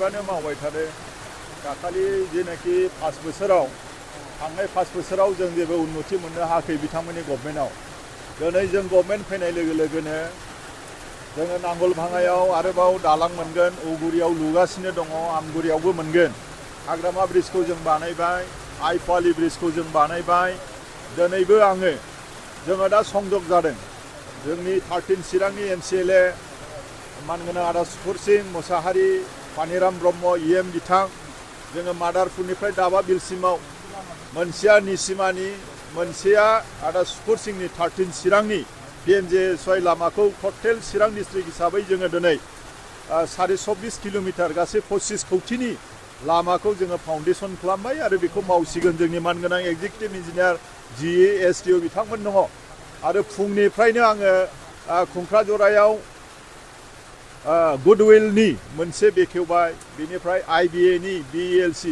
बिबानो मावबाय थादों दाखालि जेनाखि 5 बोसोराव थांनाय 5 बोसोराव जों जेबो उन्नति मोननो हायाखै बिथांमोननि गभर्नमेन्टआव दिनै जों गभर्नमेन्ट फैनाय लोगो लोगोनो जोङो नांगोलभाङायाव आरोबाव दालां मोनगोन उगुरियाव लुगासिनो दङ आमगुरियावबो मोनगोन हाग्रामा ब्रिजखौ जों बानायबाय आइफवालि ब्रिजखौ जों बानायबाय दिनैबो जोङो दा संजोग जादों जोंनि 13 चिरांनि MCLA मानगोनां आदा सुपुर सिं मुसाहारि पानिराम ब्रह्म EM बिथां जोङो मादारपुरनिफ्राय दाबा बिलसिमाव मोनसेया निसिमानि मोनसेया आदा सुपुर सिंनि 13 चिरांनि PMJSY लामाखौ टटेल चिरां डिस्ट्रिक्ट हिसाबै जोङो दिनै 24 किलोमिटार गासै 25 कौटिनि लामाखौ जोङो फाउन्डेसन खालामबाय आरो बेखौ मावसिगोन जोंनि मानगोनां एग्जिकिउटिभ इन्जिनियार GE SDO बिथांमोन दङ आरो फुंनिफ्रायनो आङो खुंख्राजरायाव गुडविलनि मोनसे बेखेवबाय बेनिफ्राय IBA नि BELC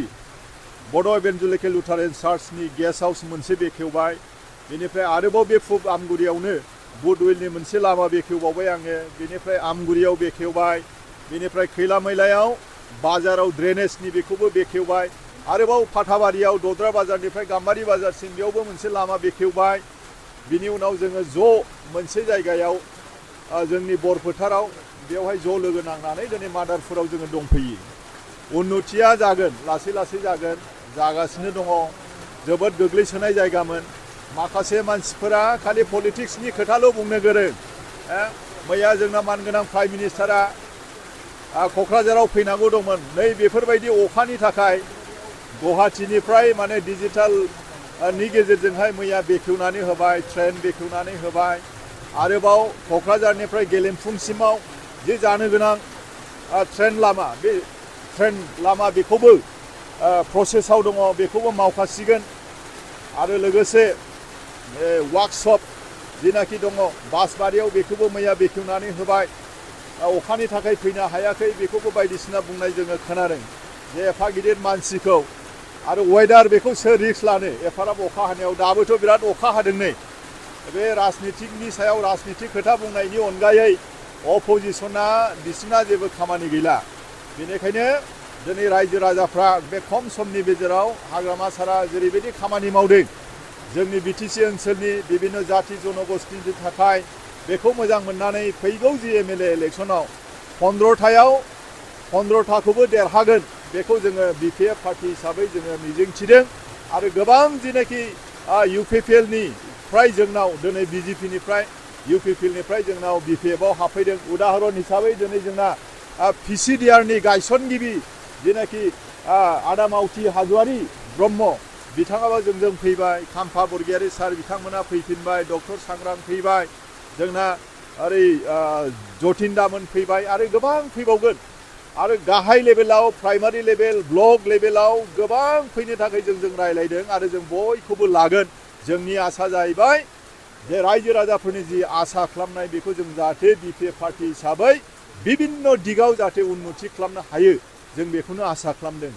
बड' इभान्जेलिकेल लुथारेन चार्चनि गेस्ट हाउस मोनसे बेखेवबाय बेनिफ्राय आरोबाव बे फुब आमगुरियावनो गुडविलनि मोनसे लामा बेखेवबावबाय आङो बेनिफ्राय आमगुरियाव बेखेवबाय बेनिफ्राय खैला मैलायाव बाजाराव ड्रेनेजनि बेखौबो बेखेवबाय आरोबाव फाथाबारियाव दद्रा बाजारनिफ्राय गाम्बारि बाजारसिम बेयावबो मोनसे लामा बेखेवबाय बिनि उनाव जोङो ज' मोनसे जायगायाव जोंनि बरफोथाराव बेवहाय ज' लोगो नांनानै दिनै मादारपुराव जोङो दंफैयो उन्नतिया जागोन लासै लासै जागोन जागासिनो दङ जोबोद गोग्लैसोनाय जायगामोन माखासे मानसिफोरा खालि पलिटिक्सनि खोथाल' बुंनो गोरों मैया जोंना मानगोनां प्राइम मिनिस्टारा क'क्राझाराव फैनांगौ दंमोन नै बेफोरबायदि अखानि थाखाय गुवाहाटीनिफ्राय माने डिजिटेल नि गेजेरजोंहाय मैया बेखेवनानै होबाय ट्रेन बेखेवनानै होबाय आरोबाव क'क्राझारनिफ्राय गेलेमफुंसिमाव जे जानो गोनां ट्रेन लामा बे ट्रेन लामा बेखौबो प्रसेसआव दङ बेखौबो मावखासिगोन आरो लोगोसे वार्कशप जेनाखि दङ बासबारियाव बेखौबो मैया बेखेवनानै होबाय अखानि थाखाय फैनो हायाखै बेखौबो बायदिसिना बुंनाय जोङो खोनादों जे एफा गिदिर मानसिखौ आरो वेदार बेखौ सोर रिक्स लानो एफाराब अखा हानायाव दाबोथ' बिराद अखा हादों नै बे राजनितिकनि सायाव राजनितिक खोथा बुंनायनि अनगायै अपोजिशना बिसिना जेबो खामानि गैला बेनिखायनो दिनै रायजो राजाफ्रा बे खम समनि गेजेराव हाग्रामा सारा जेरैबायदि खामानि मावदों जोंनि BTC ओनसोलनि बिभिन्न जाति जनगोष्ठीनि थाखाय बेखौ मोजां मोननानै फैगौ GMLA इलेक्सनाव 15थाखौबो देरहागोन बेखौ जोङो BPF पार्टी हिसाबै जोङो मिजिंथिदों आरो गोबां जेनाखि UPPL निफ्राय जोंनाव दिनै BJP निफ्राय UPPL निफ्राय जोंनाव BPF आव हाबफैदों उदाहरन हिसाबै दिनै जोंना PCDR नि गायसनगिरि जेनाखि आदा मावथि हाज'वारि ब्रह्म बिथाङाबो जोंजों फैबाय खाम्फा बरगयारि सार बिथांमोना फैफिनबाय डक्टर सांग्रां फैबाय जोंना ओरै जतिनदामोन फैबाय आरो गोबां फैबावगोन आरो गाहाय लेभेलाव प्राइमारि लेभेल ब्लक लेभेलाव गोबां फैनो थाखाय जों रायलायदों आरो जों बयखौबो लागोन जोंनि आसा जाहैबाय जे रायजो राजाफोरनि जि आसा खालामनाय बेखौ जों जाहाथे BPF पार्टी हिसाबै बिभिन्न दिगाव जाहाथे उन्नति खालामनो हायो जों बेखौनो आसा खालामदों।